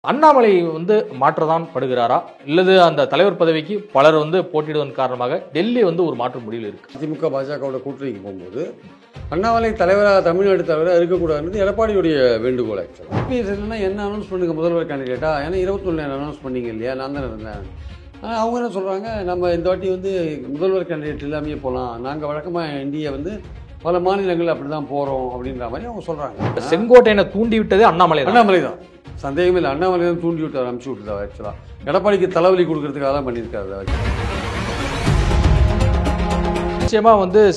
அண்ணாமலை மாற்றதான் படுகிறாரா இல்லது அந்த தலைவர் பதவிக்கு பலர் போட்டியிடுவதன் காரணமாக டெல்லி ஒரு மாற்று முடிவில் இருக்கு. அதிமுக பாஜகவோட கூட்டணிக்கு போகும்போது அண்ணாமலை தலைவராக தமிழ்நாடு தலைவராக இருக்கக்கூடாதுன்றது எடப்பாடியுடைய வேண்டுகோள். ஆக்சுவலாக என்னன்னா என்ன அனௌன்ஸ் பண்ணுங்க முதல்வர் கேண்டிடேட்டா, ஏன்னா 21 அனௌன்ஸ் பண்ணீங்க இல்லையா, நான் தான் இருந்தேன். ஆனால் அவங்க என்ன சொல்கிறாங்க, நம்ம இந்த வாட்டி முதல்வர் கேண்டிடேட் இல்லாமையே போகலாம், நாங்கள் வழக்கமாக என்டிஏ பல மாநிலங்கள் அப்படி தான் போகிறோம் அப்படின்ற மாதிரி அவங்க சொல்கிறாங்க. செங்கோட்டையனை தூண்டி விட்டதே அண்ணாமலை தான், சந்தேகமே இல்லை. அண்ணாமலை தான் தூண்டி விட்டார், அனுப்பிச்சு விட்டுருந்தா. ஆக்சுவலாக எடப்பாடிக்கு தலைவலி கொடுக்கறதுக்காக தான் பண்ணியிருக்காரு. நிச்சயமா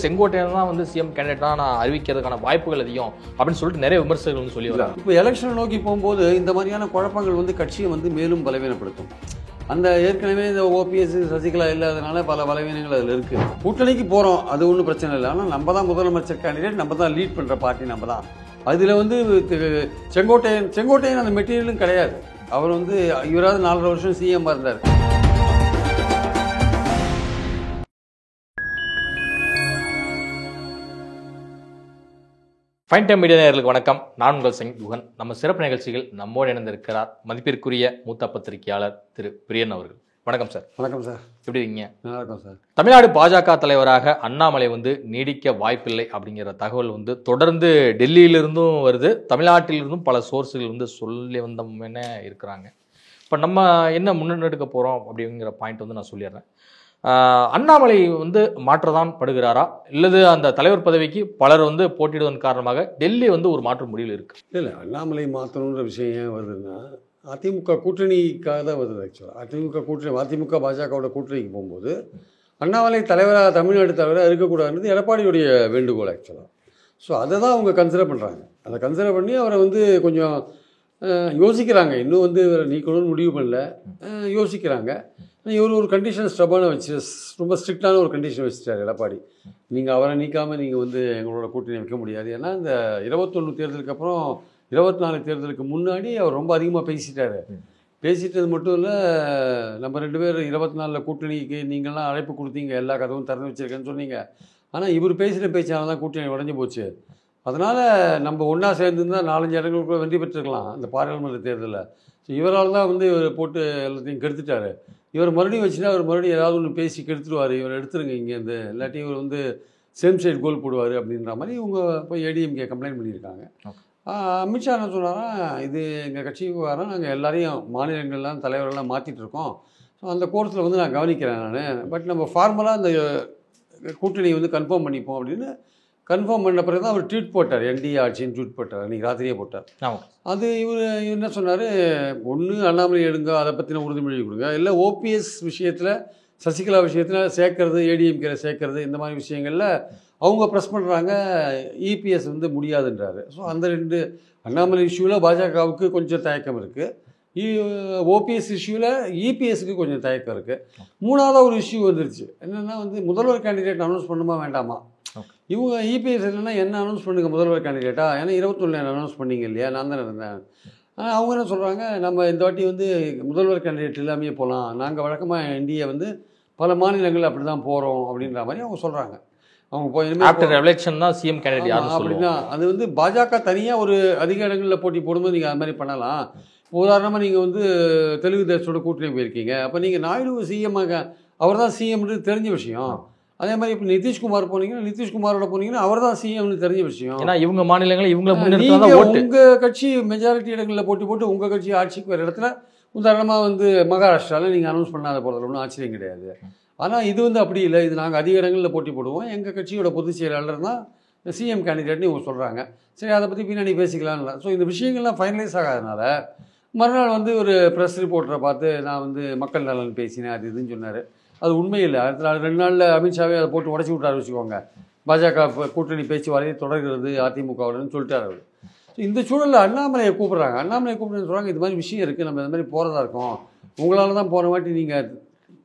செங்கோட்டையன் தான் சிஎம் கேண்டிடேட்டா நான் அறிவிக்கிறதுக்கான வாய்ப்புகள் அதிகம் அப்படின்னு சொல்லிட்டு நிறைய விமர்சகர்கள் சொல்லி வராங்க. இப்போ எலெக்ஷனை நோக்கி போகும்போது இந்த மாதிரியான குழப்பங்கள் கட்சியை மேலும் பலவீனப்படுத்தும். அந்த ஏற்கனவே இந்த ஓபிஎஸ் சசிகலா இல்லாதனால பல பலவீனங்கள் அதில் இருக்குது. கூட்டணிக்கு போகிறோம், அது ஒன்றும் பிரச்சனை இல்லை. ஆனால் நம்ம தான் முதலமைச்சர் கேண்டிடேட், நம்ம தான் லீட் பண்ணுற பார்ட்டி, நம்ம தான். அதில் செங்கோட்டையன் அந்த மெட்டீரியலும் கிடையாது. அவர் இவராவது 4 வருஷம் சிஎம் இருந்தார். ஃபைன் டைம் மீடியா நேயர்களுக்கு வணக்கம். நான் உங்கள் குகன். நம்ம சிறப்பு நிகழ்ச்சிகள் நம்மோடு இணைந்திருக்கிறார் மதிப்பிற்குரிய மூத்த பத்திரிகையாளர் திரு பிரியன் அவர்கள். வணக்கம் சார். வணக்கம் சார். எப்படி இருக்கீங்க? நல்லா இருக்கும் சார். தமிழ்நாடு பாஜக தலைவராக அண்ணாமலை நீடிக்க வாய்ப்பில்லை அப்படிங்கிற தகவல் தொடர்ந்து டெல்லியிலிருந்தும் வருது, தமிழ்நாட்டிலிருந்தும் பல சோர்ஸுகள் சொல்லி வந்தோம்னு இருக்கிறாங்க. இப்போ நம்ம என்ன முன்னெடுக்க போகிறோம் அப்படிங்கிற பாயிண்ட் நான் சொல்லிடுறேன். அண்ணாமலை மாற்றதான் படுகிறாரா இல்லது அந்த தலைவர் பதவிக்கு பலர் போட்டியிடுவதன் காரணமாக டெல்லி ஒரு மாற்று முடிவில் இருக்கு. இல்லை, அண்ணாமலை மாற்றணுன்ற விஷயம் ஏன் வருதுன்னா அதிமுக கூட்டணிக்காக தான் வருது. ஆக்சுவலாக அதிமுக பாஜகவோட கூட்டணிக்கு போகும்போது அண்ணாமலை தலைவராக தமிழ்நாடு தலைவராக இருக்கக்கூடாதுன்றது எடப்பாடியுடைய வேண்டுகோள். ஆக்சுவலாக ஸோ அதை தான் அவங்க கன்சிடர் பண்ணுறாங்க. அதை கன்சிடர் பண்ணி அவரை கொஞ்சம் யோசிக்கிறாங்க. இன்னும் நீக்கணும்னு முடிவு பண்ணல, யோசிக்கிறாங்க. இவர் ஒரு கண்டிஷன் ஸ்டபான வச்சு, ரொம்ப ஸ்ட்ரிக்டான ஒரு கண்டிஷன் வச்சுட்டார் எடப்பாடி. நீங்கள் அவரை நீக்காமல் நீங்கள் எங்களோட கூட்டணி வைக்க முடியாது. ஏன்னா இந்த 21 தேர்தலுக்கு அப்புறம் 24 தேர்தலுக்கு முன்னாடி அவர் ரொம்ப அதிகமாக பேசிட்டார். பேசிட்டது மட்டும் இல்லை, நம்ம 2 பேர் 24 கூட்டணிக்கு நீங்கள்லாம் அழைப்பு கொடுத்தீங்க, எல்லா கதவும் திறந்து வச்சுருக்கேன்னு சொன்னீங்க. ஆனால் இவர் பேசின பேச்சால தான் கூட்டணி உடஞ்சி போச்சு. அதனால் நம்ம ஒன்றா சேர்ந்துருந்தால் 4-5 இடங்களுக்குள்ள வெற்றி பெற்றுருக்கலாம் அந்த பாராளுமன்ற தேர்தலில். ஸோ இவரால் தான் இவர் போட்டு எல்லாத்தையும் கெடுத்துட்டார். இவர் மறுபடியும் வச்சுன்னா அவர் மறுபடியும் ஏதாவது ஒன்று பேசி கெடுத்துருவார், இவர் எடுத்துருங்க இங்கேருந்து, இல்லாட்டி இவர் சேம் சைடு கோல் போடுவார் அப்படின்ற மாதிரி இவங்க போய் ஏடிஎம்கே கம்ப்ளைண்ட் பண்ணியிருக்காங்க. அமித்ஷா என்ன சொன்னாரா, இது எங்கள் கட்சிக்கு வரோம், நாங்கள் எல்லாரையும் மாநிலங்கள்லாம் தலைவர்கள்லாம் மாற்றிட்டு இருக்கோம். ஸோ அந்த கோர்ஸில் நான் கவனிக்கிறேன் நான். பட் நம்ம ஃபார்மலாக அந்த கூட்டணியை கன்ஃபார்ம் பண்ணிப்போம் அப்படின்னு கன்ஃபார்ம் பண்ண பிறகு தான் அவர் ட்வீட் போட்டார். என்டிஏ ஆட்சின்னு ட்வீட் போட்டார், அன்றைக்கி ராத்திரியே போட்டார். அது இவர் என்ன சொன்னார், ஒன்று அண்ணாமலை எடுங்க, அதை பற்றின உறுதிமொழி கொடுங்க, இல்லை ஓபிஎஸ் விஷயத்தில் சசிகலா விஷயத்தில் சேர்க்கறது, ஏடிஎம்கேல சேர்க்கறது, இந்த மாதிரி விஷயங்களில் அவங்க ப்ரெஸ் பண்ணுறாங்க, இபிஎஸ் முடியாதுன்றாரு. ஸோ அந்த 2 அண்ணாமலை இஷ்யூவில் பாஜகவுக்கு கொஞ்சம் தயக்கம் இருக்குது, ஓபிஎஸ் இஷ்யூவில் இபிஎஸ்க்கு கொஞ்சம் தயக்கம் இருக்குது. 3ஆவது ஒரு இஷ்யூ வந்துருச்சு. என்னென்னா முதல்வர் கேண்டிடேட் அனௌன்ஸ் பண்ணுமா வேண்டாமா. இவங்க இபிஎஸ் என்னென்னா என்ன அனௌன்ஸ் பண்ணுங்க முதல்வர் கேண்டிடேட்டா, ஏன்னா 21 அனௌன்ஸ் பண்ணீங்க இல்லையா, நான் தான் இருந்தேன். ஆனால் அவங்க என்ன சொல்கிறாங்க, நம்ம இந்த வாட்டி முதல்வர் கேண்டிடேட் இல்லாமையே போகலாம், நாங்கள் வழக்கமாக என்டிஏ பல மாநிலங்கள் அப்படி தான் போகிறோம் அப்படின்ற மாதிரி அவங்க சொல்கிறாங்க. அவங்க போய் ஆஃப்டர் எலெக்ஷன் தான் சிஎம் கேண்டிடேட் யாரும் அப்படின்னா அது பாஜக தனியாக ஒரு அதிக இடங்களில் போட்டி போடும்போது நீங்கள் அது மாதிரி பண்ணலாம். உதாரணமாக நீங்கள் தெலுங்கு தேசத்தோட கூட்டணி போயிருக்கீங்க, அப்போ நீங்கள் நாயுடு சிஎம்மாக, அவர் தான் சிஎம்ன்றது தெரிஞ்ச விஷயம். அதே மாதிரி இப்போ நிதிஷ்குமார் போனீங்கன்னா, நிதிஷ்குமாரோட போனீங்கன்னா அவர் தான் சிஎம்னு தெரிஞ்ச விஷயம். ஏன்னா இவங்க மாநிலங்கள் இவங்களை உங்கள் கட்சி மெஜாரிட்டி இடங்களில் போட்டி போட்டு உங்கள் கட்சி ஆட்சிக்கு வர இடத்துல, உதாரணமாக மகாராஷ்டிராவில் நீங்கள் அனௌன்ஸ் பண்ணாத போகிறதுல ஒன்றும் ஆச்சரியம் கிடையாது. ஆனால் இது அப்படி இல்லை, இது நாங்கள் அதிக இடங்களில் போட்டி போடுவோம், எங்கள் கட்சியோட பொதுச் செயலாளர் தான் சிஎம் கேண்டிடேட்னு இவங்க சொல்கிறாங்க. சரி, அதை பற்றி பின்னாடி பேசிக்கலாம்ல. ஸோ இந்த விஷயங்கள்லாம் ஃபைனலைஸ் ஆகாதனால மறுநாள் ஒரு ப்ரெஸ் ரிப்போர்ட்டரை பார்த்து நான் மக்கள் நலன் பேசினேன் அது இதுன்னு சொன்னார். அது உண்மையில்லை. அடுத்த நாள் 2 நாளில் அமித்ஷாவே அதை போட்டு உடச்சி விட்டார் வச்சுக்கோங்க. பாஜக கூட்டணி பேச்சுவார்த்தை தொடர்கிறது அதிமுகவுடன் சொல்லிட்டார் அவர். ஸோ இந்த சூழலில் அண்ணாமலையை கூப்பிட்றாங்க. அண்ணாமலையை கூப்பிட்டு சொல்கிறாங்க, இது மாதிரி விஷயம் இருக்குது, நம்ம இந்த மாதிரி போகிறதா இருக்கோம், உங்களால் தான் போன வாட்டி நீங்கள்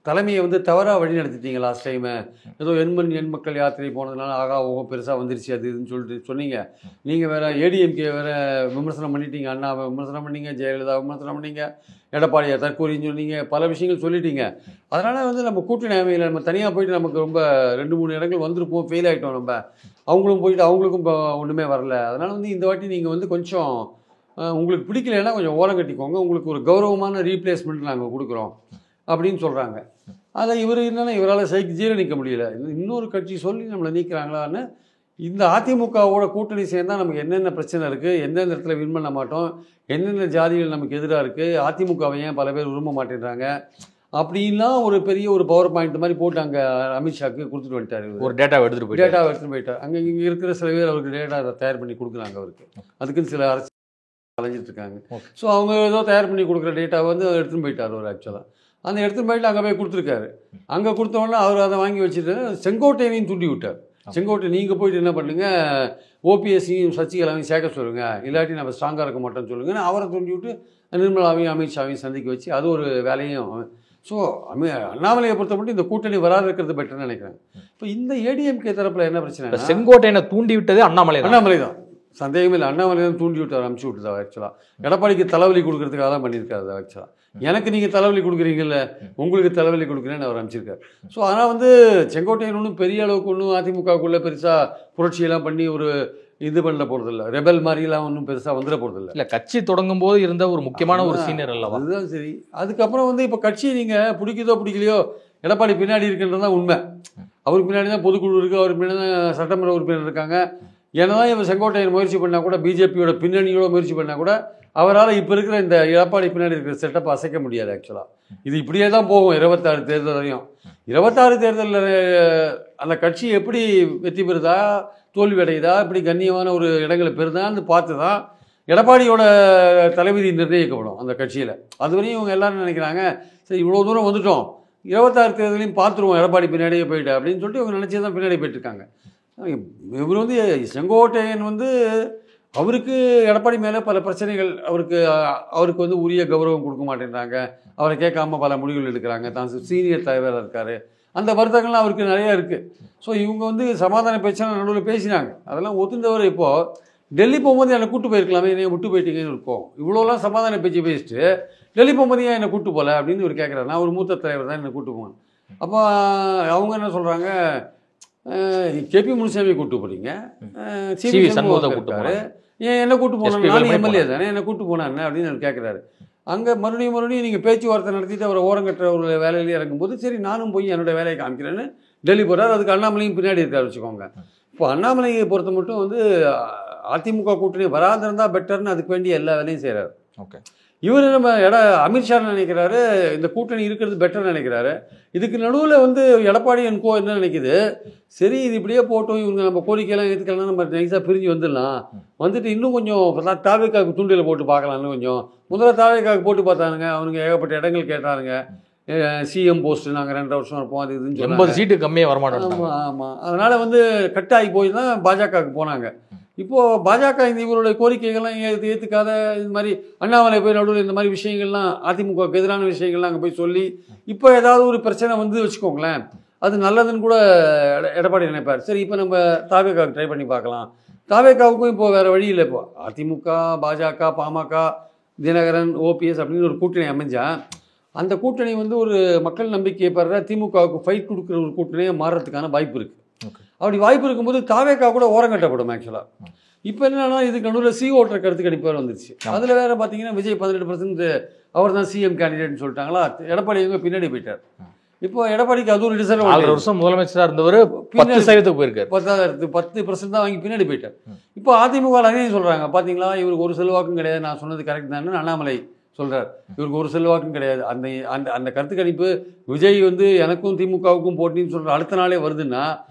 தலைமையை தவறாக வழி நடத்திட்டீங்க லாஸ்ட் டைமு, ஏதோ எண் மக்கள் யாத்திரை போனதுனால ஆகா ஓ பெருசாக வந்துருச்சு அது இதுன்னு சொல்லிட்டு சொன்னீங்க. நீங்கள் வேறு ஏடிஎம்கே வேறு விமர்சனம் பண்ணிட்டீங்க, அண்ணாவை விமர்சனம் பண்ணீங்க, ஜெயலலிதா விமர்சனம் பண்ணீங்க, எடப்பாடியை தற்கூறின்னு சொன்னீங்க, பல விஷயங்கள் சொல்லிட்டீங்க. அதனால் நம்ம கூட்டணி அமையில் நம்ம தனியாக போயிட்டு நமக்கு ரொம்ப 2-3 இடங்கள் வந்திருப்போம், ஃபெயில் ஆகிட்டோம். நம்ம அவங்களும் போயிட்டு அவங்களுக்கும் இப்போ ஒன்றுமே வரல. அதனால் இந்த வாட்டி நீங்கள் கொஞ்சம் உங்களுக்கு பிடிக்கலைன்னா கொஞ்சம் ஓரம் கட்டிக்கோங்க, உங்களுக்கு ஒரு கௌரவமான ரீப்ளேஸ்மெண்ட் நாங்கள் கொடுக்குறோம் அப்படின்னு சொல்கிறாங்க. அதை இவர் என்னன்னா இவரால் ஜீரணிக்க முடியல. இன்னொரு கட்சி சொல்லி நம்மளை நீக்கிறாங்களான்னு இந்த அதிமுகவோட கூட்டணி சேர்ந்தால் நமக்கு என்னென்ன பிரச்சனை இருக்குது, எந்தெந்த இடத்துல வின் பண்ண மாட்டோம், என்னென்ன ஜாதிகள் நமக்கு எதிராக இருக்குது, அதிமுகவை ஏன் பல பேர் விரும்ப மாட்டேன்றாங்க அப்படின்லாம் ஒரு பெரிய ஒரு பவர் பாயிண்ட் மாதிரி போட்டு அங்கே அமித்ஷாவுக்கு கொடுத்துட்டு வந்துட்டார். ஒரு டேட்டாவை எடுத்துகிட்டு போயிட்டார். அங்கே இங்கே இருக்கிற சில பேர் அவருக்கு டேட்டா தயார் பண்ணி கொடுக்குறாங்க. அவருக்கு அதுக்குன்னு சில அரசு அலைஞ்சிட்டு இருக்காங்க. ஸோ அவங்க ஏதோ தயார் பண்ணி கொடுக்குற டேட்டாவை வந்து எடுத்துன்னு போயிட்டார். அவர் ஆக்சுவலாக அந்த எடுத்துன்னு போயிட்டு அங்கே போய் கொடுத்துருக்காரு. அங்கே கொடுத்தவொடனே அவர் அதை வாங்கி வச்சுட்டு செங்கோட்டையனையும் தூண்டி விட்டார். செங்கோட்டை நீங்கள் போயிட்டு என்ன பண்ணுங்க, ஓபிஎஸ்சியும் சசிகலாவையும் சேர்க்க சொல்லுங்கள், இல்லாட்டி நம்ம ஸ்ட்ராங்காக இருக்க மாட்டோம்னு சொல்லுங்கன்னு அவரை தூண்டி விட்டு நிர்மலாவையும் அமித்ஷாவையும் சந்திக்க வச்சு அது ஒரு வேலையும். ஸோ அண்ணாமலையை பொறுத்த மட்டும் இந்த கூட்டணி வராது இருக்கிறது பெட்டர்னு நினைக்கிறேன். இப்போ இந்த ஏடிஎம்கே தரப்பில் என்ன பிரச்சனை, செங்கோட்டையனை தூண்டி விட்டது அண்ணாமலை தான், சந்தேகமே இல்லை. அண்ணாமலை தான் தூண்டி விட்டார், அனுப்பிச்சி விட்டுதா. ஆக்சுவலாக எடப்பாடிக்கு தலைவலி கொடுக்கறதுக்காக தான் பண்ணியிருக்காரு. ஆக்சுவலாக எனக்கு நீங்கள் தலைவலி கொடுக்குறீங்கல்ல, உங்களுக்கு தலைவலி கொடுக்குறேன்னு அவர் அனுப்பிச்சிருக்காரு. ஸோ ஆனால் வந்து செங்கோட்டையன் ஒன்றும் பெரிய அளவுக்கு ஒன்றும் அதிமுகவுக்குள்ளே பெருசாக புரட்சியெல்லாம் பண்ணி ஒரு இது பண்ண போகிறதில்ல, ரெபல் மாதிரிலாம் ஒன்றும் பெருசாக வந்துட போகிறதில்ல. இல்லை, கட்சி தொடங்கும் போது இருந்த ஒரு முக்கியமான ஒரு சீனியர் அல்லவா. அதுதான் சரி. அதுக்கப்புறம் வந்து இப்போ கட்சி நீங்கள் பிடிக்குதோ பிடிக்கலையோ எடப்பாடி பின்னாடி இருக்குன்றது தான் உண்மை. அவருக்கு பின்னாடி தான் பொதுக்குழு இருக்குது, அவருக்கு பின்னாடி தான் சட்டமன்ற உறுப்பினர் இருக்காங்க. ஏன்னா இவர் செங்கோட்டையன் முயற்சி பண்ணால் கூட, பிஜேபியோட பின்னணியோட முயற்சி பண்ணால் கூட அவரால் இப்போ இருக்கிற இந்த எடப்பாடி பின்னாடி இருக்கிற செட்டப் அசைக்க முடியாது. ஆக்சுவலாக இது இப்படியே தான் போகும் 26 தேர்தல் வரையும். 26 தேர்தலில் அந்த கட்சி எப்படி வெற்றி பெறுதா தோல்வி அடையுதா, இப்படி கண்ணியமான ஒரு இடங்களை பெறுதான்னு பார்த்து தான் எடப்பாடியோட தலைவிதி நிர்ணயிக்கப்படும் அந்த கட்சியில். அதுவரையும் இவங்க எல்லாரும் நினைக்கிறாங்க, சரி இவ்வளோ தூரம் வந்துட்டோம், 26 தேர்தலையும் பார்த்துருவோம் எடப்பாடி பின்னாடியே போயிட்டு அப்படின்னு சொல்லிட்டு இவங்க நினச்சி தான் பின்னாடி போயிட்டுருக்காங்க. இவர் வந்து செங்கோட்டையன் வந்து அவருக்கு எடப்பாடி மேலே பல பிரச்சனைகள், அவருக்கு வந்து உரிய கௌரவம் கொடுக்க மாட்டேன்றாங்க, அவரை கேட்காம பல முடிவுகள் எடுக்கிறாங்க, தான் சீனியர் தலைவராக இருக்கார், அந்த வருத்தங்கள்லாம் அவருக்கு நிறையா இருக்குது. ஸோ இவங்க வந்து சமாதான பேச்சான நடுவில் பேசினாங்க, அதெல்லாம் ஒத்துந்தவர். இப்போது டெல்லி போகும்போது என்னை கூட்டு போயிருக்கலாமே, என்னை விட்டு போயிட்டீங்கன்னு இருக்கும். இவ்வளோலாம் சமாதான பேச்சு பேசிட்டு டெல்லி போகும்போது ஏன் என்னை கூட்டு போகல அப்படின்னு இவர் கேட்குறாரு. நான் ஒரு மூத்த தலைவர் தான், என்னை கூட்டு போவேன். அப்போ அவங்க என்ன சொல்கிறாங்க, கேபி முனுசாமி கூட்டு போறீங்க, சிவி சண்முகத்தை கூப்பிட்டாரு, ஏன் என்ன கூட்டு போனோம், நானும் எம்எல்ஏ தானே, என்ன கூட்டு போனான்னு அப்படின்னு அவர் கேட்குறாரு. அங்கே மறுபடியும் நீங்கள் பேச்சுவார்த்தை நடத்திட்டு அவரை ஓரங்கட்டுற ஒரு வேலையிலே இறங்கும்போது சரி நானும் போய் என்னோட வேலையை காமிக்கிறேன்னு டெல்லி போகிறார். அதுக்கு அண்ணாமலையும் பின்னாடி இருக்கார் வச்சுக்கோங்க. இப்போ அண்ணாமலையை பொறுத்த மட்டும் வந்து அதிமுக கூட்டணி வராதிருந்தால் பெட்டர்னு அதுக்கு வேண்டிய எல்லா வேலையும் செய்கிறார். ஓகே, இவர் நம்ம அமித்ஷா நினைக்கிறாரு இந்த கூட்டணி இருக்கிறது பெட்டர் நினைக்கிறாரு. இதுக்கு நடுவில் வந்து எடப்பாடி என்கோ என்ன நினைக்குது, சரி இது இப்படியே போட்டோம், இவங்க நம்ம கோரிக்கையெல்லாம் ஏற்றுக்கலாம், நம்ம நைஸாக பிரிஞ்சு வந்துடலாம், வந்துட்டு இன்னும் கொஞ்சம் தாவேக்காவுக்கு தூண்டில் போட்டு பார்க்கலான்னு கொஞ்சம் முதல்ல தாவேக்காவுக்கு போட்டு பார்த்தானுங்க. அவனுங்க ஏகப்பட்ட இடங்கள் கேட்டாருங்க, சிஎம் போஸ்ட்டு நாங்கள் 2 வருஷம் இருப்போம், அது இதுன்னு 80 சீட்டு கம்மியாக வரமாட்டோம். ஆமாம் ஆமாம், அதனால் வந்து கட் ஆகி போய் தான் பாஜகவுக்கு போனாங்க. இப்போது பாஜக இந்த இவருடைய கோரிக்கைகள்லாம் ஏற்றுக்காத, இது மாதிரி அண்ணாமலை போய் நடுவில் இந்த மாதிரி விஷயங்கள்லாம் அதிமுகவுக்கு எதிரான விஷயங்கள்லாம் அங்கே போய் சொல்லி இப்போ ஏதாவது ஒரு பிரச்சனை வந்து வச்சுக்கோங்களேன், அது நல்லதுன்னு கூட எடப்பாடி நினைப்பார். சரி இப்போ நம்ம தாவேக்காவுக்கு ட்ரை பண்ணி பார்க்கலாம். தாவேக்காவுக்கும் இப்போது வேறு வழி இல்லை. இப்போ அதிமுக, பாஜக, பாமக, தினகரன், ஓபிஎஸ் அப்படின்னு ஒரு கூட்டணி அமைஞ்சா அந்த கூட்டணி வந்து ஒரு மக்கள் நம்பிக்கையை பெற திமுகவுக்கு ஃபைட் கொடுக்குற ஒரு கூட்டணியாக மாறுறதுக்கான வாய்ப்பு இருக்குது. அப்படி வாய்ப்பு இருக்கும்போது தாவேக்கா கூட ஓரங்கட்டப்படும் ஆக்சுவலாக. இப்போ என்னன்னா இதுக்கு நடுவில் சி ஓட்டர் கருத்து கணிப்பார் வந்துருச்சு. அதில் வேறு பார்த்தீங்கன்னா விஜய் 18% அவர் தான் சிஎம் கேண்டிடேட்னு சொல்லிட்டாங்களா, எடப்பாடி எங்கே பின்னாடி போயிட்டார். இப்போ எடப்பாடிக்கு அது ஒரு டிசர்வ். 4 வருஷம் முதலமைச்சராக இருந்தவர் 10% போயிருக்காரு, 10% தான் வாங்கி பின்னாடி போயிட்டார். இப்போ அதிமுக அதையும் சொல்கிறாங்க, பார்த்தீங்களா இவருக்கு ஒரு செல்வாக்கும் கிடையாது, நான் சொன்னது கரெக்ட் தானே அண்ணாமலை சொல்கிறார், இவருக்கு ஒரு செல்வாக்கும் கிடையாது. அந்த அந்த அந்த கருத்து கணிப்பு விஜய் வந்து எனக்கும் திமுகவுக்கும் போட்டின்னு சொல்கிற அடுத்த நாளே வருதுன்னா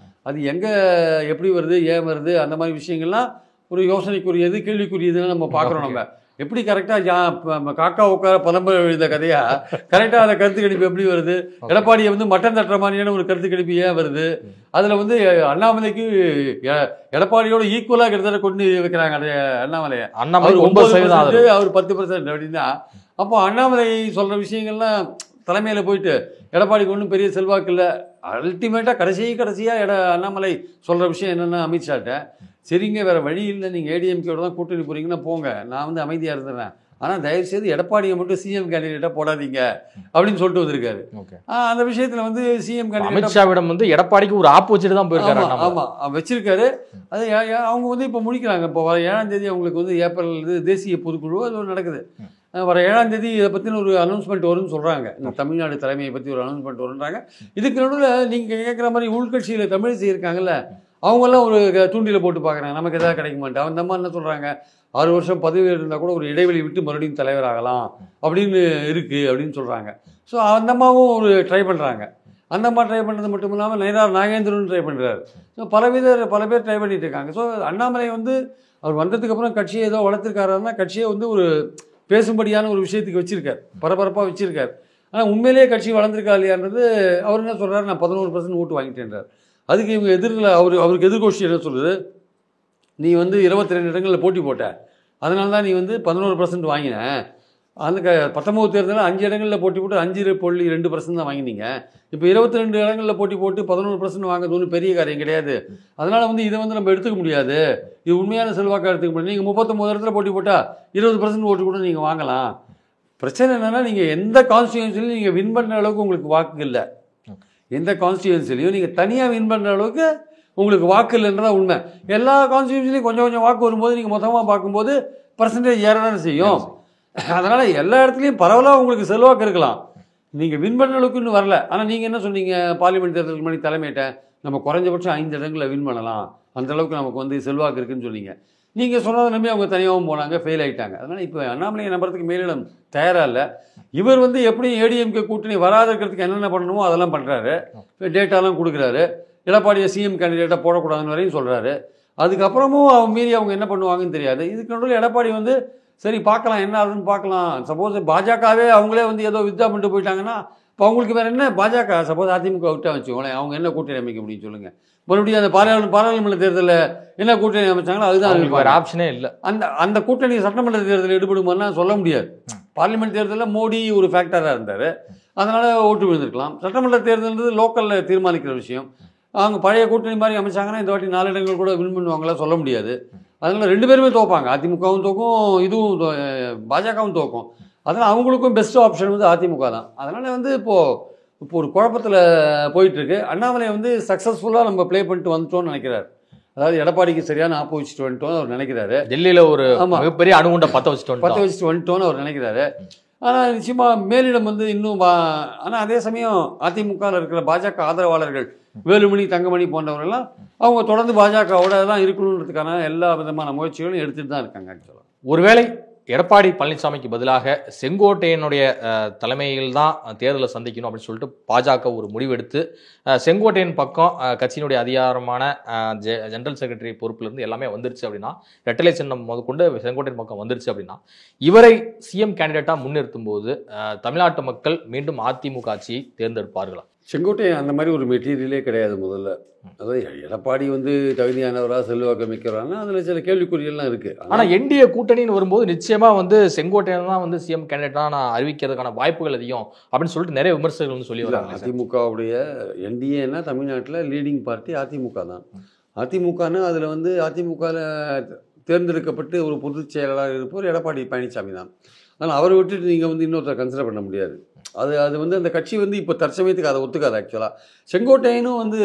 அது எங்கே எப்படி வருது, ஏன் வருது, அந்த மாதிரி விஷயங்கள்லாம் ஒரு யோசனைக்குரியது, கேள்விக்குரியதுன்னு நம்ம பார்க்குறோம். நம்ம எப்படி கரெக்டாக காக்கா உட்கார பதம்ப எழுத கதையா கரெக்டாக அந்த கருத்து கணிப்பு எப்படி வருது, எடப்பாடியை வந்து மட்டன் தட்டுற மாதிரியான ஒரு கருத்து கணிப்பு ஏன் வருது, அதில் வந்து அண்ணாமலைக்கு எடப்பாடியோட ஈக்குவலாக கிட்டத்தட்ட கொண்டு வைக்கிறாங்க அண்ணாமலையை. அண்ணாமலை 9% அவர் 10% அப்படின்னா அப்போ அண்ணாமலை சொல்கிற விஷயங்கள்லாம் தலைமையில் போயிட்டு எடப்பாடிக்கு ஒன்றும் பெரிய செல்வாக்கு இல்லை. அல்டிமேட்டாக கடைசியாக அண்ணாமலை சொல்கிற விஷயம் என்னென்னா அமித்ஷாட்ட, சரிங்க வேறு வழி இல்லை, நீங்கள் ஏடிஎம்கேயோட தான் கூட்டணி போகிறீங்கன்னா போங்க, நான் வந்து அமைதியாக இருந்துடுறேன், ஆனால் தயவுசெய்து எடப்பாடியை மட்டும் சிஎம் கேண்டிடேட்டாக போடாதீங்க அப்படின்னு சொல்லிட்டு வந்திருக்காரு. அந்த விஷயத்தில் வந்து சிஎம் கேண்டிடேட் அமித்ஷாவிடம் வந்து எடப்பாடிக்கு ஒரு ஆப் வச்சுட்டு தான் போயிருக்காரு. ஆமாம் வச்சிருக்காரு. அது அவங்க வந்து இப்போ முடிக்கிறாங்க. இப்போ வர 7ஆம் தேதி அவங்களுக்கு வந்து ஏப்ரல் தேசிய பொதுக்குழு அது நடக்குது. வர 7ஆம் தேதி இதை பற்றின ஒரு அனௌன்ஸ்மெண்ட் வரும்னு சொல்கிறாங்க. இந்த தமிழ்நாடு தலைமையை பற்றி ஒரு அனௌன்ஸ்மெண்ட் வருன்றாங்க. இதுக்கு நடுவில் நீங்கள் கேட்குற மாதிரி உள்கட்சியில் தமிழிசை இருக்காங்கல்ல, அவங்கெல்லாம் ஒரு தூண்டியில் போட்டு பார்க்குறாங்க நமக்கு எதாவது கிடைக்க மாட்டேன். அந்த மாதிரி என்ன சொல்கிறாங்க, 6 வருஷம் பதவியில் இருந்தால் கூட ஒரு இடைவெளி விட்டு மறுபடியும் தலைவராகலாம் அப்படின்னு இருக்குது அப்படின்னு சொல்கிறாங்க. ஸோ அந்த அம்மாவும் ஒரு ட்ரை பண்ணுறாங்க. அந்த அம்மா ட்ரை பண்ணுறது மட்டும் இல்லாமல் நயினார் நாகேந்திரன் ட்ரை பண்ணுறாரு. ஸோ பல பேர் ட்ரை பண்ணிட்டு இருக்காங்க. ஸோ அண்ணாமலை வந்து அவர் வந்ததுக்கப்புறம் கட்சியை ஏதோ வளர்த்துருக்காருன்னா கட்சியை வந்து ஒரு பேசும்படியான ஒரு விஷயத்துக்கு வச்சுருக்கார், பரபரப்பாக வச்சுருக்கார். ஆனால் உண்மையிலேயே கட்சி வளர்ந்துருக்கா இல்லையான்றது அவர் என்ன சொல்கிறார், நான் 11% ஓட்டு வாங்கிட்டேன்றார். அதுக்கு இவங்க எதிரில் அவருக்கு எதிர்கோஷ்டி என்ன சொல்லுது, நீ வந்து 22 இடங்களில் போட்டி போட்ட, அதனால தான் நீ வந்து 11% வாங்கின. அந்த 19 தேர்தலில் 5 இடங்களில் போட்டி போட்டு 5.2% தான் வாங்கினீங்க. இப்போ 22 இடங்களில் போட்டி போட்டு 11% வாங்குறது ஒன்றும் பெரிய காரியம் கிடையாது. அதனால் வந்து இதை வந்து நம்ம எடுத்துக்க முடியாது, இது உண்மையான செல்வாக்காக எடுத்துக்க முடியாது. நீங்கள் 39 இடத்துல போட்டி போட்டால் 20% ஓட்டு கூட நீங்கள் வாங்கலாம். பிரச்சனை என்னென்னா நீங்கள் எந்த கான்ஸ்டியூன்சிலையும் நீங்கள் வின் பண்ணுற அளவுக்கு உங்களுக்கு வாக்கு இல்லை. எந்த கான்ஸ்டியூன்சிலையும் நீங்கள் தனியாக வின் பண்ணுற அளவுக்கு உங்களுக்கு வாக்கு இல்லைன்றதான் உண்மை. எல்லா கான்ஸ்டியூன்சிலையும் கொஞ்சம் கொஞ்சம் வாக்கு வரும்போது நீங்கள் மொத்தமாக பார்க்கும்போது பர்சன்டேஜ் ஏற தானே செய்யும். அதனால் எல்லா இடத்துலையும் பரவலாக உங்களுக்கு செல்வாக்கு இருக்கலாம், நீங்கள் வின் பண்ணுற அளவுக்கு இன்னும் வரல. ஆனால் நீங்கள் என்ன சொன்னீங்க, பார்லிமெண்ட் தேர்தலுக்கு முன்னாடி தலைமையிட்ட நம்ம குறைஞ்சபட்சம் 5 இடங்களில் வின் பண்ணலாம், அந்தளவுக்கு நமக்கு வந்து செல்வாக்கு இருக்குன்னு சொன்னீங்க. நீங்கள் சொன்னதை நம்பி அவங்க தனியாகவும் போனாங்க, ஃபெயில் ஆகிட்டாங்க. அதனால் இப்போ அண்ணாமலையை நம்புறதுக்கு மேலிடம் தயாராக இல்லை. இவர் வந்து எப்படியும் ஏடிஎம்கே கூட்டணி வராத இருக்கிறதுக்கு என்னென்ன பண்ணணுமோ அதெல்லாம் பண்ணுறாரு, டேட்டாலாம் கொடுக்குறாரு. எடப்பாடியை சிஎம் கேண்டிடேட்டாக போடக்கூடாதுன்னு வரையும் சொல்கிறாரு. அதுக்கப்புறமும் அவங்க மீறி அவங்க என்ன பண்ணுவாங்கன்னு தெரியாது. இதுக்கு நடுவில் எடப்பாடி வந்து சரி பார்க்கலாம் என்ன ஆகுதுன்னு பார்க்கலாம். சப்போஸ் பாஜகவே அவங்களே வந்து ஏதோ வித்யா பண்ணிட்டு போயிட்டாங்கன்னா இப்போ அவங்களுக்கு வேறு என்ன, பாஜக சப்போஸ் அதிமுக விட்டா வச்சுக்கோங்களேன், அவங்க என்ன கூட்டணி அமைக்க முடியும் சொல்லுங்கள். மறுபடியும் அந்த பாராளுமன்ற தேர்தலில் என்ன கூட்டணி அமைச்சாங்களோ அதுதான் வேறு ஆப்ஷனே இல்லை. அந்த கூட்டணி சட்டமன்ற தேர்தலில் ஈடுபடுமான்னா சொல்ல முடியாது. பார்லிமெண்ட் தேர்தலில் மோடி ஒரு ஃபேக்டராக இருந்தார், அதனால் ஓட்டு விழுந்திருக்கலாம். சட்டமன்ற தேர்தல்ன்றது லோக்கலில் தீர்மானிக்கிற விஷயம். அவங்க பழைய கூட்டணி மாதிரி அமைச்சாங்கன்னா இந்த வாட்டி 4 இடங்கள் கூட வின் பண்ணுவாங்களா சொல்ல முடியாது. அதனால் 2 பேருமே தோப்பாங்க, அதிமுகவும் தோக்கும், இதுவும் பாஜகவும் தோக்கும். அதனால் அவங்களுக்கும் பெஸ்ட் ஆப்ஷன் வந்து அதிமுக தான். அதனால் வந்து இப்போ ஒரு குழப்பத்தில் போயிட்டுருக்கு. அண்ணாமலை வந்து சக்ஸஸ்ஃபுல்லாக நம்ம ப்ளே பண்ணிட்டு வந்துட்டோம்னு நினைக்கிறார். அதாவது எடப்பாடிக்கு சரியான ஆப்போசிட் வந்துட்டோன்னு அவர் நினைக்கிறாரு. டெல்லியில் ஒரு மிகப்பெரிய அணுகுண்டை பற்ற வச்சுட்டு வந்துட்டோன்னு அவர் நினைக்கிறாரு. ஆனால் நிச்சயமாக மேலிடம் வந்து இன்னும் ஆனால் அதே சமயம் அதிமுகவில் இருக்கிற பாஜக ஆதரவாளர்கள் வேலுமணி தங்கமணி போன்றவர்கள்லாம் அவங்க தொடர்ந்து பாஜகவோட தான் இருக்கணுன்றதுக்கான எல்லா விதமான முயற்சிகளும் எடுத்துகிட்டு தான் இருக்காங்க. ஆக்சுவலாக ஒருவேளை எடப்பாடி பழனிசாமிக்கு பதிலாக செங்கோட்டையனுடைய தலைமையில் தான் தேர்தலை சந்திக்கணும் அப்படின்னு சொல்லிட்டு பாஜக ஒரு முடிவெடுத்து செங்கோட்டையன் பக்கம் கட்சியினுடைய அதிகாரமான ஜெனரல் செக்ரட்டரி பொறுப்பிலிருந்து எல்லாமே வந்துருச்சு அப்படின்னா, ரெட்டலை சின்னம் முதற்கொண்டு செங்கோட்டையன் பக்கம் வந்துருச்சு அப்படின்னா, இவரை சிஎம் கேண்டிடேட்டாக முன்னிறுத்தும் போது தமிழ்நாட்டு மக்கள் மீண்டும் அதிமுக ஆட்சியை தேர்ந்தெடுப்பார்களா? செங்கோட்டையன் அந்த மாதிரி ஒரு மெட்டீரியலே கிடையாது. முதல்ல அதாவது எடப்பாடி வந்து தகுதியானவராக செல்வாக்கு மிக்கிறோன்னா அதில் சில கேள்விக்குறிகள்லாம் இருக்குது. ஆனால் என்டிஏ கூட்டணின்னு வரும்போது நிச்சயமாக வந்து செங்கோட்டையன் தான் வந்து சிஎம் கேண்டிடேட்டாக நான் அறிவிக்கிறதுக்கான வாய்ப்புகள் அதிகம் அப்படின்னு சொல்லிட்டு நிறைய விமர்சகர்கள் வந்து சொல்லி வராங்க. அதிமுகவுடைய என்டிஏன்னா தமிழ்நாட்டில் லீடிங் பார்ட்டி அதிமுக தான். அதிமுகன்னா அதில் வந்து அதிமுகவில் தேர்ந்தெடுக்கப்பட்டு ஒரு பொதுச் செயலாளர் இருப்பவர் எடப்பாடி பழனிசாமி தான். ஆனால் அவரை விட்டுட்டு நீங்கள் வந்து இன்னொருத்தர் கன்சிடர் பண்ண முடியாது. அது வந்து அந்த கட்சி வந்து இப்போ தற்சமயத்துக்கு அதை ஒத்துக்காது. ஆக்சுவலாக செங்கோட்டையனும் வந்து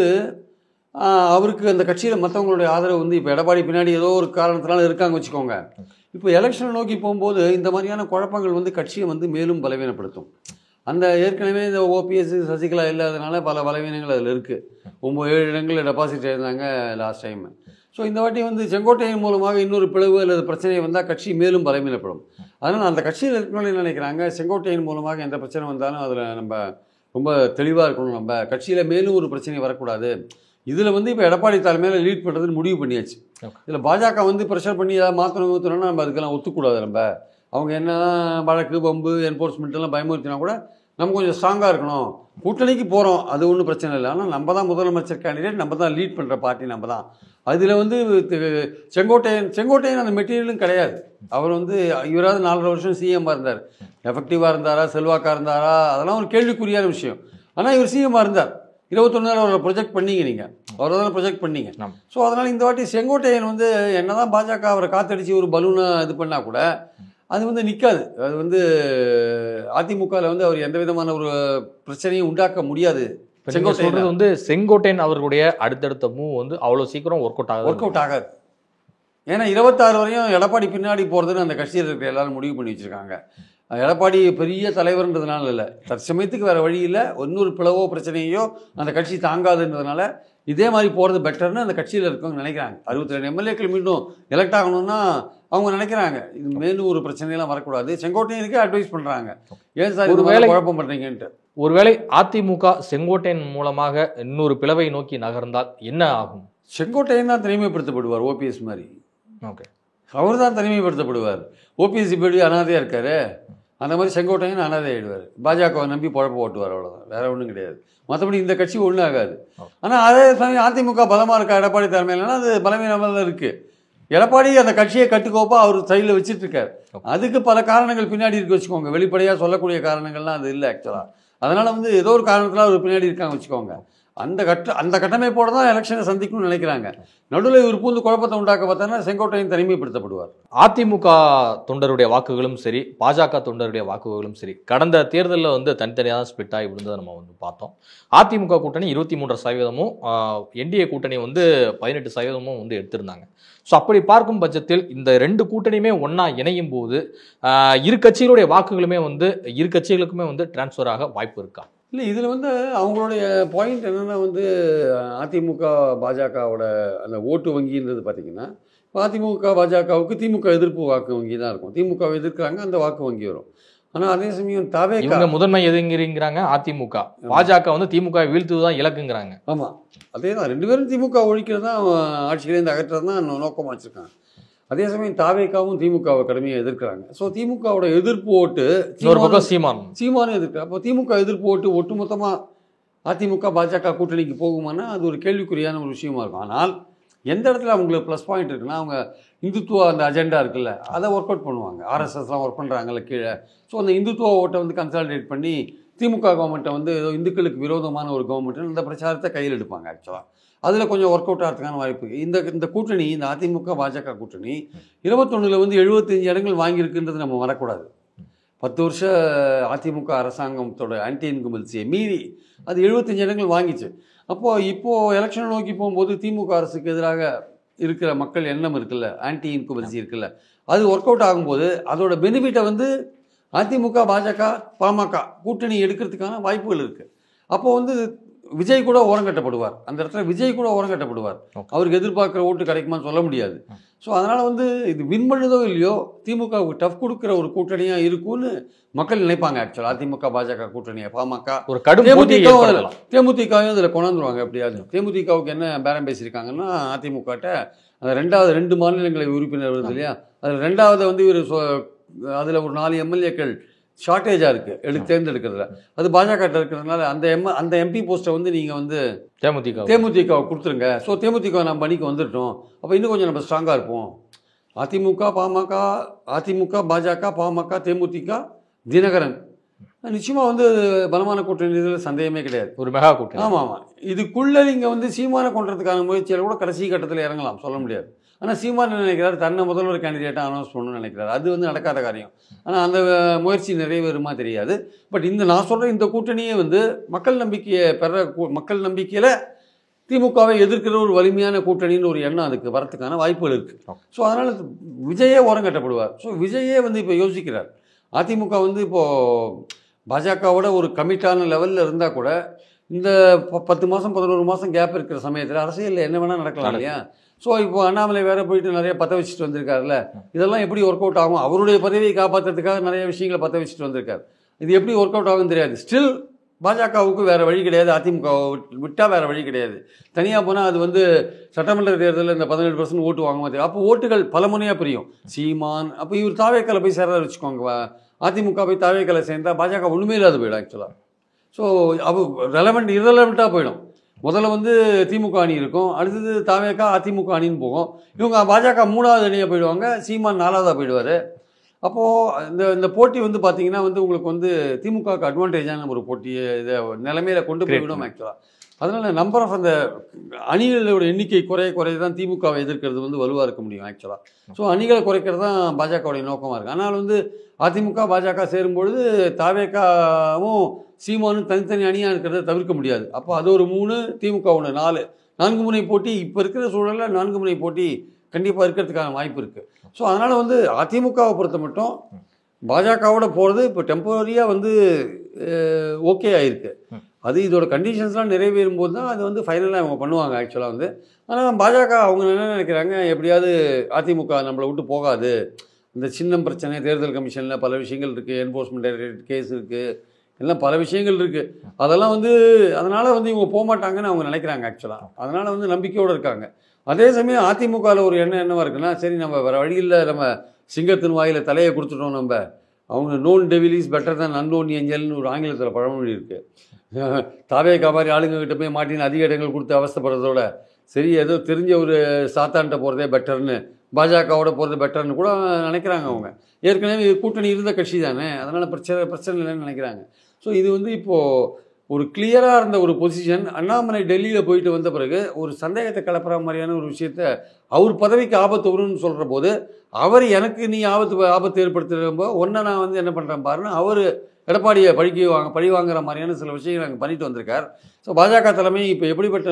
அவருக்கு அந்த கட்சியில் மற்றவங்களுடைய ஆதரவு வந்து இப்போ எடப்பாடி பின்னாடி ஏதோ ஒரு காரணத்தினால இருக்காங்க வச்சுக்கோங்க. இப்போ எலெக்ஷனை நோக்கி போகும்போது இந்த மாதிரியான குழப்பங்கள் வந்து கட்சியை வந்து மேலும் பலவீனப்படுத்தும். அந்த ஏற்கனவே இந்த ஓபிஎஸ் சசிகலா இல்லாதனால பல பலவீனங்கள் அதில் இருக்குது. 7 இடங்களில் டெபாசிட் எழுந்தாங்க லாஸ்ட் டைம். ஸோ இந்த வாட்டி வந்து செங்கோட்டையன் மூலமாக இன்னொரு பிளவு அல்லது பிரச்சனை வந்தால் கட்சி மேலும் பலவீனப்படும். அதனால் அந்த கட்சியில் இருக்கிறவங்க நினைக்கிறாங்க செங்கோட்டையன் மூலமாக எந்த பிரச்சனை வந்தாலும் அதில் நம்ம ரொம்ப தெளிவாக இருக்கணும், நம்ம கட்சியில் மேலும் ஒரு பிரச்சனை வரக்கூடாது. இதில் வந்து இப்போ எடப்பாடி தலைமையில் லீட் பண்ணுறதுன்னு முடிவு பண்ணியாச்சு. இதில் பாஜக வந்து ப்ரெஷர் பண்ணி ஏதாவது மாற்றணும்னா நம்ம அதுக்கெல்லாம் ஒத்துக்கூடாது. அவங்க என்ன வழக்கு பம்பு என்ஃபோர்ஸ்மெண்ட்டெல்லாம் பயமுறுத்தினா கூட நம்ம கொஞ்சம் ஸ்ட்ராங்காக இருக்கணும். கூட்டணிக்கு போகிறோம், அது ஒன்றும் பிரச்சனை இல்லை. ஆனால் நம்ம தான் முதலமைச்சர் கேண்டிடேட், நம்ம தான் லீட் பண்ணுற பார்ட்டி, நம்ம தான். அதில் வந்து செங்கோட்டையன் அந்த மெட்டீரியலும் கிடையாது. அவர் வந்து இவராது 4 வருஷம் சிஎம்மாக இருந்தார். எஃபெக்டிவாக இருந்தாரா, செல்வாக்காக இருந்தாரா, அதெல்லாம் ஒரு கேள்விக்குறியான விஷயம். ஆனால் இவர் சிஎம்மாக இருந்தார். 21 அவரை ப்ரொஜெக்ட் பண்ணீங்க, நீங்கள் அவரை தானே ப்ரொஜெக்ட் பண்ணீங்க. ஸோ அதனால் இந்த வாட்டி செங்கோட்டையன் வந்து என்ன தான் பாஜக அவரை காத்தடிச்சு ஒரு பலூனை இது பண்ணால் கூட அது வந்து நிற்காது. அது வந்து அதிமுகவில் வந்து அவர் எந்த விதமான ஒரு பிரச்சனையும் உண்டாக்க முடியாது. சொல்றது வந்து செங்கோட்டையன் அவர்களுடைய அடுத்தடுத்த மூவ் வந்து அவ்வளோ சீக்கிரம் ஒர்க் அவுட் ஆகாது. ஏன்னா 26 வரையும் எடப்பாடி பின்னாடி போகிறதுன்னு அந்த கட்சியில் இருக்கிற எல்லாரும் முடிவு பண்ணி வச்சுருக்காங்க. எடப்பாடி பெரிய தலைவர்ன்றதுனால இல்லை, தற்சமயத்துக்கு வேறு வழி இல்லை, இன்னொரு பிளவோ பிரச்சனையோ அந்த கட்சி தாங்காதுன்றதுனால இதே மாதிரி போகிறது பெட்டர்னு அந்த கட்சியில் இருக்கவங்க நினைக்கிறாங்க. 62 எம்எல்ஏக்கள் மீண்டும் எலெக்ட் ஆகணும்னா அவங்க நினைக்கிறாங்க இது மேலும் ஒரு பிரச்சனையெல்லாம் வரக்கூடாது. செங்கோட்டையனுக்கே அட்வைஸ் பண்ணுறாங்க, ஏன் சார் ஒரு வேலை குழப்பம் பண்ணுறீங்கன்ட்டு. ஒருவேளை அதிமுக செங்கோட்டையன் மூலமாக இன்னொரு பிளவை நோக்கி நகர்ந்தால் என்ன ஆகும்? செங்கோட்டையன் தான் தனிமைப்படுத்தப்படுவார், ஓபிஎஸ் மாதிரி. ஓகே, அவர் தான் தனிமைப்படுத்தப்படுவார். ஓபிஎஸ் இப்படி அனாதையாக இருக்காரு, அந்த மாதிரி செங்கோட்டையன் அனாதை ஆகிடுவார். பாஜகவை நம்பி குழப்ப ஓட்டுவார், அவ்வளோதான், வேற ஒன்றும் கிடையாது. மற்றபடி இந்த கட்சி ஒன்றும் ஆகாது. ஆனால் அதே சமயம் அதிமுக பலமாக இருக்கா எடப்பாடி தலைமையிலனா அது பலவீனமாக தான் இருக்குது. எடப்பாடி அந்த கட்சியை கட்டுக்கோப்பா அவர் சைடில் வச்சுட்டு இருக்காரு. அதுக்கு பல காரணங்கள் பின்னாடி இருக்கு வச்சுக்கோங்க, வெளிப்படையாக சொல்லக்கூடிய காரணங்கள்லாம் அது இல்லை ஆக்சுவலாக. அதனால் வந்து ஏதோ ஒரு காரணத்தில் அவர் பின்னாடி இருக்காங்க வச்சுக்கோங்க. அந்த கட்டமைப்போடு தான் எலெக்ஷனை சந்திக்கணும்னு நினைக்கிறாங்க. நடுவில் இவர் பூந்து குழப்பத்தை உண்டாக்க பார்த்தோன்னா செங்கோட்டையன் தனிமைப்படுத்தப்படுவார். அதிமுக தொண்டருடைய வாக்குகளும் சரி, பாஜக தொண்டருடைய வாக்குகளும் சரி, கடந்த தேர்தலில் வந்து தனித்தனியாக தான் ஸ்பிளிட் ஆகி விழுந்ததை நம்ம வந்து பார்த்தோம். அதிமுக கூட்டணி 23% என்டிஏ கூட்டணி வந்து 18% வந்து எடுத்திருந்தாங்க. ஸோ அப்படி பார்க்கும் பட்சத்தில் இந்த ரெண்டு கூட்டணியுமே ஒன்றா இணையும் போது இரு கட்சிகளுடைய வாக்குகளுமே வந்து இரு கட்சிகளுக்குமே வந்து டிரான்ஸ்ஃபர் ஆக வாய்ப்பு இருக்கா? இல்லை, இதில் வந்து அவங்களுடைய பாயிண்ட் என்னென்னா வந்து அதிமுக பாஜகவோட அந்த ஓட்டு வங்கின்றது பார்த்திங்கன்னா, அதிமுக பாஜகவுக்கு திமுக எதிர்ப்பு வாக்கு வங்கி தான் இருக்கும். திமுக எதிர்க்கிறாங்க, அந்த வாக்கு வங்கி வரும். ஆனால் அதே சமயம் தாவேகா முதன்மை எதுங்கிறீங்கிறாங்க, அதிமுக பாஜக வந்து திமுக வீழ்த்துவது தான் இலக்குங்கிறாங்க. ஆமாம், அதே தான், ரெண்டு பேரும் திமுக ஒழிக்கிறது தான், ஆட்சியிலேருந்து அகற்றுறது தான் நோக்கமாக வச்சுருக்காங்க. அதே சமயம் தாவேக்காவும் திமுகவை கடுமையாக எதிர்க்கிறாங்க. ஸோ திமுகவோட எதிர்ப்பு ஓட்டு சீமானும் எதிர்க்கிறார். அப்போ திமுக எதிர்ப்பு ஓட்டு ஒட்டுமொத்தமாக அதிமுக பாஜக கூட்டணிக்கு போகுமானா அது ஒரு கேள்விக்குறியான ஒரு விஷயமா இருக்கும். ஆனால் எந்த இடத்துல அவங்களுக்கு ப்ளஸ் பாயிண்ட் இருக்குன்னா, அவங்க இந்துத்துவ அந்த அஜெண்டா இருக்குல்ல, அதை ஒர்க் அவுட் பண்ணுவாங்க. ஆர்எஸ்எஸ்லாம் ஒர்க் பண்ணுறாங்கல்ல கீழே. ஸோ அந்த இந்துத்துவ ஓட்டை வந்து கன்சாலிடேட் பண்ணி திமுக கவர்மெண்ட்டை வந்து ஏதோ இந்துக்களுக்கு விரோதமான ஒரு கவர்மெண்ட்டு இந்த பிரச்சாரத்தை கையில் எடுப்பாங்க. ஆக்சுவலாக அதில் கொஞ்சம் ஒர்க் அவுட் ஆகிறதுக்கான வாய்ப்பு. இந்த கூட்டணி, இந்த அதிமுக பாஜக கூட்டணி 21 வந்து 75 இடங்கள் வாங்கியிருக்குன்றது நம்ம வரக்கூடாது. 10 வருஷ அதிமுக அரசாங்கத்தோட ஆன்டி இன்கும்பன்சியை மீறி அது 75 இடங்கள் வாங்கிச்சு. இப்போது எலெக்ஷனை நோக்கி போகும்போது திமுக அரசுக்கு எதிராக இருக்கிற மக்கள் எண்ணம் இருக்குல்ல, ஆன்டி இன்கும்பன்சி இருக்குல்ல, அது ஒர்க் அவுட் ஆகும்போது அதோட பெனிஃபிட்டை வந்து அதிமுக பாஜக பாமக கூட்டணி எடுக்கிறதுக்கான வாய்ப்புகள் இருக்குது. அப்போது வந்து விஜய் கூட ஓரங்கட்டப்படுவார், அந்த இடத்துல விஜய் கூட ஓரங்கட்டப்படுவார். அவருக்கு எதிர்பார்க்குற ஓட்டு கிடைக்குமான்னு சொல்ல முடியாது. ஸோ அதனால் வந்து இது வின் பண்ணுதோ இல்லையோ திமுகவுக்கு டஃப் கொடுக்குற ஒரு கூட்டணியாக இருக்கும்னு மக்கள் நினைப்பாங்க. ஆக்சுவலாக அதிமுக பாஜக கூட்டணியை பாமக ஒரு தேமுதிகவும் இதில் கொண்டாந்துருவாங்க. எப்படியாவது தேமுதிகவுக்கு என்ன பேரம் பேசியிருக்காங்கன்னா, அதிமுகட்ட அந்த 2 மாநிலங்களை உறுப்பினர் வருது இல்லையா, அதில் 2வது வந்து இவர் அதில் ஒரு 4 எம்எல்ஏக்கள் ஷார்ட்டேஜாக இருக்குது தேர்ந்தெடுக்கிறதுல. அது பாஜக இருக்கிறதுனால அந்த எம்பி போஸ்ட்டை வந்து நீங்கள் வந்து தேமுதிகவை கொடுத்துருங்க. ஸோ தேமுதிக நம்ம பணிக்கு வந்துட்டோம், அப்போ இன்னும் கொஞ்சம் நம்ம ஸ்ட்ராங்காக இருப்போம். அதிமுக பாஜக பாமக தேமுதிக தினகரன் நிச்சயமாக வந்து பலமான கூட்டணி, இதில் சந்தேகமே கிடையாது, ஒரு மெகா கூட்டணி. ஆமாம், இதுக்குள்ளே நீங்கள் வந்து சீமானை கொண்டுறதுக்கான முயற்சியில் கூட கடைசி கட்டத்தில் இறங்கலாம், சொல்ல முடியாது. ஆனால் சீமான் நினைக்கிறார் தன்னை முதல்வர் கேண்டிடேட்டாக அனௌன்ஸ் பண்ணணும்னு நினைக்கிறார். அது வந்து நடக்காத காரியம். ஆனால் அந்த முயற்சி நிறைவேறுமா தெரியாது. பட் நான் சொல்கிற இந்த கூட்டணியே வந்து மக்கள் நம்பிக்கையில் திமுகவை எதிர்க்கிற ஒரு வலிமையான கூட்டணின்னு ஒரு எண்ணம் அதுக்கு வரத்துக்கான வாய்ப்புகள் இருக்குது. ஸோ அதனால் விஜயே ஓரங்கட்டப்படுவார். ஸோ விஜயே வந்து இப்போ யோசிக்கிறார். அதிமுக வந்து இப்போது பாஜகவோட ஒரு கமிட்டான லெவலில் இருந்தால் கூட இந்த 10 மாதம் 11 மாதம் கேப் இருக்கிற சமயத்தில் அரசியலில் என்ன வேணால் நடக்கலாம் இல்லையா. ஸோ இப்போ அண்ணாமலை வேறு போயிட்டு நிறைய பற்ற வச்சுட்டு வந்திருக்காருல்ல, இதெல்லாம் எப்படி ஒர்க் அவுட் ஆகும்? அவருடைய பதவியை காப்பாற்றுறதுக்காக நிறைய விஷயங்களை பற்ற வச்சுட்டு வந்திருக்காரு. இது எப்படி ஒர்க் அவுட் ஆகும்னு தெரியாது. ஸ்டில் பாஜகவுக்கு வேறு வழி கிடையாது, அதிமுக விட்டால் வேறு வழி கிடையாது. தனியாக போனால் அது வந்து சட்டமன்ற தேர்தலில் இந்த 17% ஓட்டு வாங்க மாட்டேங்குது. அப்போ ஓட்டுகள் பலமுனையாக பிரியும். சீமான் அப்போ இவர் தாவேக்கால போய் சேர்றதை வச்சுக்கோங்க, அதிமுக போய் தாவேக்கால சேர்ந்தால் பாஜக ஒன்றுமே இல்லாத போயிடும் ஆக்சுவலாக. ஸோ இரலவெண்ட்டாக போயிடும். முதல்ல வந்து திமுக அணி இருக்கும், அடுத்தது தாவேக்கா அதிமுக அணின்னு போகும். இவங்க பாஜக 3வது அணியாக போயிடுவாங்க, சீமான் 4வதாக போயிடுவார். அப்போது இந்த போட்டி வந்து பார்த்தீங்கன்னா வந்து உங்களுக்கு வந்து திமுகவுக்கு அட்வான்டேஜான ஒரு போட்டியை இதை நிலைமையில கொண்டு போய்விடும் ஆக்சுவலாக. அதனால் நம்பர் ஆஃப் அந்த அணிகளோட எண்ணிக்கை குறைய தான் திமுகவை எதிர்க்கிறது வந்து வலுவாக இருக்க முடியும் ஆக்சுவலாக. ஸோ அணிகளை குறைக்கிறது தான் பாஜகவுடைய நோக்கமாக இருக்குது. ஆனால் வந்து அதிமுக பாஜக சேரும்பொழுது தாவேக்காவும் சீமானும் தனித்தனி அணியாக இருக்கிறத தவிர்க்க முடியாது. அப்போ அது ஒரு 3, திமுக 1, 4, 4 முனை போட்டி இப்போ இருக்கிற சூழலில் 4 முனை போட்டி கண்டிப்பாக இருக்கிறதுக்கான வாய்ப்பு இருக்குது. ஸோ அதனால் வந்து அதிமுகவை பொறுத்த மட்டும் பாஜகவோட போகிறது இப்போ டெம்பரரியாக வந்து ஓகே ஆகிருக்கு. அது இதோட கண்டிஷன்ஸ்லாம் நிறைவேறும் போது தான் அது வந்து ஃபைனலாக அவங்க பண்ணுவாங்க ஆக்சுவலாக வந்து. ஆனால் பாஜக அவங்க என்ன நினைக்கிறாங்க, எப்படியாவது அதிமுக நம்மளை விட்டு போகாது, இந்த சின்னம் பிரச்சனை, தேர்தல் கமிஷனில் பல விஷயங்கள் இருக்குது, என்ஃபோர்ஸ்மெண்ட் டைரக்டரேட் கேஸ் இருக்குது, எல்லாம் பல விஷயங்கள் இருக்குது. அதெல்லாம் வந்து அதனால் வந்து இவங்க போக மாட்டாங்கன்னு அவங்க நினைக்கிறாங்க ஆக்சுவலாக. அதனால் வந்து நம்பிக்கையோடு இருக்காங்க. அதே சமயம் அதிமுகவில் ஒரு என்னவாக இருக்குன்னா, சரி நம்ம வேறு வழியில் நம்ம சிங்கத்தின் வாயில் தலையை கொடுத்துட்டோம், நம்ம அவங்க நோன் டெவில் இஸ் பெட்டர் தான் அன்னோன் ஏஞ்சல்னு ஒரு ஆங்கிலத்தில் பழமொழி இருக்குது. தாவேக்கா மாதிரி ஆளுங்கக்கிட்ட போய் மாட்டின்னு அதிக இடங்கள் கொடுத்து அவஸ்தைப்படுறதோட சரி ஏதோ தெரிஞ்ச ஒரு சாத்தான்கிட்ட போகிறதே பெட்டர்னு, பாஜகவோட போகிறது பெட்டர்னு கூட நினைக்கிறாங்க அவங்க. ஏற்கனவே கூட்டணி இருந்த கட்சி தானே, அதனால் பிரச்சனை இல்லைன்னு நினைக்கிறாங்க. ஸோ இது வந்து இப்போது ஒரு கிளியராக இருந்த ஒரு பொசிஷன். அண்ணாமலை டெல்லியில் போயிட்டு வந்த பிறகு ஒரு சந்தேகத்தை கிளப்புற மாதிரியான ஒரு விஷயத்த, அவர் பதவிக்கு ஆபத்து வரும்னு சொல்கிற போது அவர் எனக்கு நீ ஆபத்து ஏற்படுத்துகிறப்போ ஒன்றை நான் வந்து என்ன பண்ணுறேன் பாருன்னு அவர் எடப்பாடியை பழி வாங்குற மாதிரியான சில விஷயங்கள் அங்கே பண்ணிட்டு வந்திருக்கார். ஸோ பாஜக தலைமை இப்போ எப்படிப்பட்ட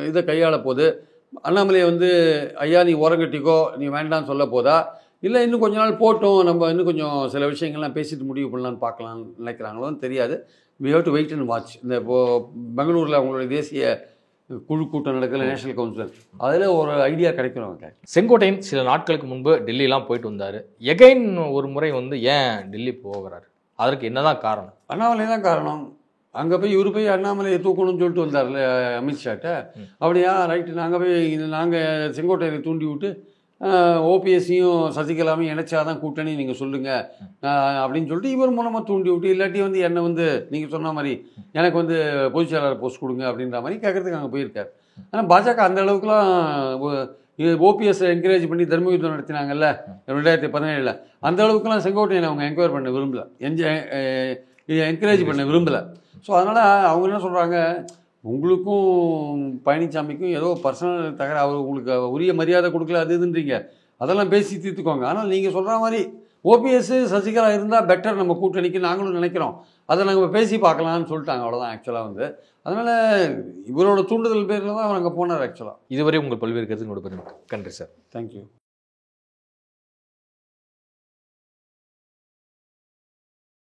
இதை கையாள போது, அண்ணாமலையை வந்து ஐயா நீ ஓரங்கட்டிக்கோ நீ வேண்டான்னு சொல்ல போதா, இல்லை இன்னும் கொஞ்ச நாள் போட்டோம் நம்ம இன்னும் கொஞ்சம் சில விஷயங்கள்லாம் பேசிட்டு முடிவு பண்ணலான்னு பார்க்கலான்னு நினைக்கிறாங்களோன்னு தெரியாது. We have to wait and watch. இந்த இப்போது பெங்களூரில் அவங்களுடைய தேசிய குழு கூட்டம் நடக்கல, நேஷனல் கவுன்சில், அதில் ஒரு ஐடியா கிடைக்கணும் அவங்க. செங்கோட்டையன் சில நாட்களுக்கு முன்பு டெல்லிலாம் போயிட்டு வந்தார். எகைன் ஒரு முறை வந்து ஏன் டெல்லி போகிறாரு, அதற்கு என்னதான் காரணம்? அண்ணாமலை தான் காரணம். அங்கே போய் இவர் போய் அண்ணாமலையை தூக்கணும்னு சொல்லிட்டு வந்தார்ல அமித்ஷாட்ட. அப்படியா ரைட்டு, நாங்கள் செங்கோட்டையனை தூண்டி விட்டு ஓபிஎஸ்சியும் சசிகலாமையும் இணைச்சாதான் கூட்டணி நீங்கள் சொல்லுங்கள் அப்படின்னு சொல்லிட்டு இவர் மூலமாக தூண்டி விட்டு, இல்லாட்டி வந்து என்னை வந்து நீங்கள் சொன்ன மாதிரி எனக்கு வந்து பொதுச் செயலாளர் போஸ்ட் கொடுங்க அப்படின்ற மாதிரி கேட்குறதுக்கு அங்கே போயிருக்கார். ஆனால் பாஜக அந்த அளவுக்குலாம் ஓபிஎஸ் என்கரேஜ் பண்ணி தர்ம யுத்தம் நடத்தினாங்கல்ல 2017, அந்த அளவுக்குலாம் செங்கோட்டையனை அவங்க என்கொயர் பண்ண விரும்பலை, என்கரேஜ் பண்ண விரும்பலை. ஸோ அதனால் அவங்க என்ன சொல்கிறாங்க, உங்களுக்கும் பழனிசாமிக்கும் ஏதோ பர்சனல் அவர் உங்களுக்கு உரிய மரியாதை கொடுக்கல அது இதுன்றீங்க, அதெல்லாம் பேசி தீர்த்துக்கோங்க. ஆனால் நீங்கள் சொல்கிற மாதிரி ஓபிஎஸ் சசிகலா இருந்தால் பெட்டர் நம்ம கூட்டணிக்கு நாங்களும் நினைக்கிறோம், அதை நாங்கள் பேசி பார்க்கலான்னு சொல்லிட்டாங்க. அவ்வளோதான் ஆக்சுவலாக வந்து. அதனால் இவரோட தூண்டுதல் பேரில் தான் அவர் அங்கே போனார் ஆக்சுவலாக. இதுவரை உங்கள் பல்வேறு கருத்துக்களோட நன்றி சார். தேங்க்யூ.